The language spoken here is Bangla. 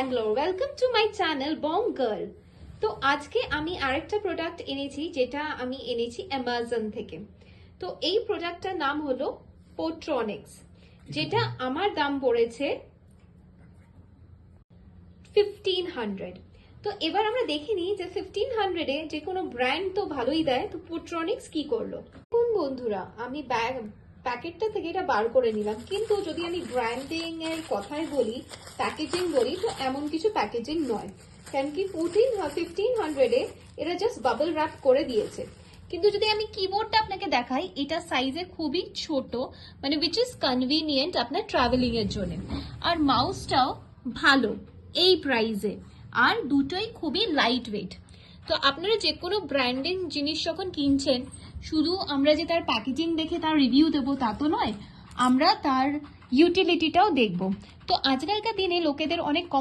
Bangalore, welcome to my channel Bong girl. তো আজকে আমি আরেকটা প্রোডাক্ট এনেছি, যেটা আমি এনেছি অ্যামাজন থেকে। তো এই প্রোডাক্টটার নাম হলো পোট্রনিক্স, যেটা আমার দাম পড়েছে 1500। তো এবার আমরা দেখে নিই যে 1500-এ যে কোনো ব্র্যান্ড তো ভালোই দেয়, তো পোট্রনিক্স কি করলো। কোন বন্ধুরা, আমি প্যাকেটটা থেকে এটা বার করে নিলাম, কিন্তু যদি আমি ব্র্যান্ডিং এর কথাই বলি, প্যাকেজিং বলি, তো এমন কিছু প্যাকেজিং নয়। কারণ কি 1500-এ এরা জাস্ট বাবল র্যাপ করে দিয়েছে। কিন্তু যদি আমি কিবোর্ডটা আপনাকে দেখাই, এটা সাইজে খুবই ছোট, মানে উইচ ইজ কনভিনিয়েন্ট আপনার ট্রাভেলিং এর জন্য। আর মাউসটাও ভালো এই প্রাইসে, আর দুটোই খুবই লাইট ওয়েট। তো আপনারা যে কোনো ব্র্যান্ডিং জিনিস যখন কিনছেন, শুধু আমরা যে তার প্যাকেজিং দেখে তার রিভিউ দেবো তা তো নয়, আমরা তার ইউটিলিটিটাও দেখব। তো আজকালকার দিনে লোকেদের অনেক কম